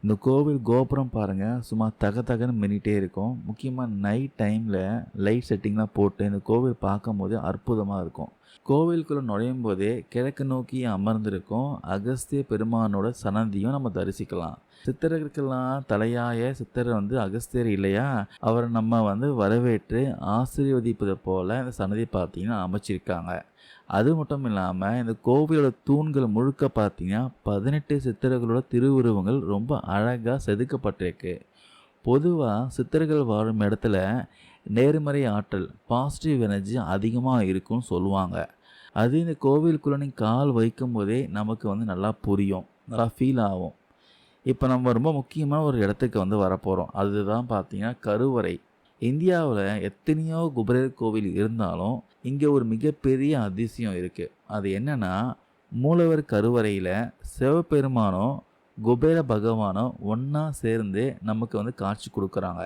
இந்த கோவில் கோபுரம் பாருங்கள் சும்மா தக தகன்னு மின்னிட்டே இருக்கும். முக்கியமாக நைட் டைமில் லைட் செட்டிங்லாம் போட்டு இந்த கோவில் பார்க்கும்போது அற்புதமாக இருக்கும். கோவிலுக்குள்ளே நுழையும் போதே கிழக்கு நோக்கி அமர்ந்திருக்கும் அகஸ்திய பெருமானோட சன்னதியும் நம்ம தரிசிக்கலாம். சித்தர்களுக்கெல்லாம் தலையாய சித்தர் அகஸ்தியர் இல்லையா, அவரை நம்ம வரவேற்று ஆசீர்வதிப்பது போல் இந்த சன்னதி பார்த்தீங்கன்னா அமைச்சிருக்காங்க. அது மட்டும் இல்லாமல் இந்த கோவிலோட தூண்கள் முழுக்க பார்த்தீங்கன்னா 18 சித்தர்களோட திருவுருவங்கள் ரொம்ப அழகாக செதுக்கப்பட்டிருக்கு. பொதுவாக சித்தர்கள் வாழும் இடத்துல நேர்மறை ஆற்றல், பாசிட்டிவ் எனர்ஜி அதிகமாக இருக்கும்னு சொல்லுவாங்க. அது இந்த கோவிலுக்குள்ளே நீங்கள் கால் வைக்கும் போதே நமக்கு நல்லா புரியும், நல்லா ஃபீல் ஆகும். இப்போ நம்ம ரொம்ப முக்கியமான ஒரு இடத்துக்கு வரப்போகிறோம். அதுதான் பார்த்தீங்கன்னா கருவறை. இந்தியாவில் எத்தனையோ குபேரர் கோவில் இருந்தாலும் இங்கே ஒரு மிகப்பெரிய அதிசயம் இருக்குது. அது என்னென்னா, மூலவர் கருவறையில் சிவபெருமானும் குபேர பகவானும் ஒன்றா சேர்ந்து நமக்கு காட்சி கொடுக்குறாங்க.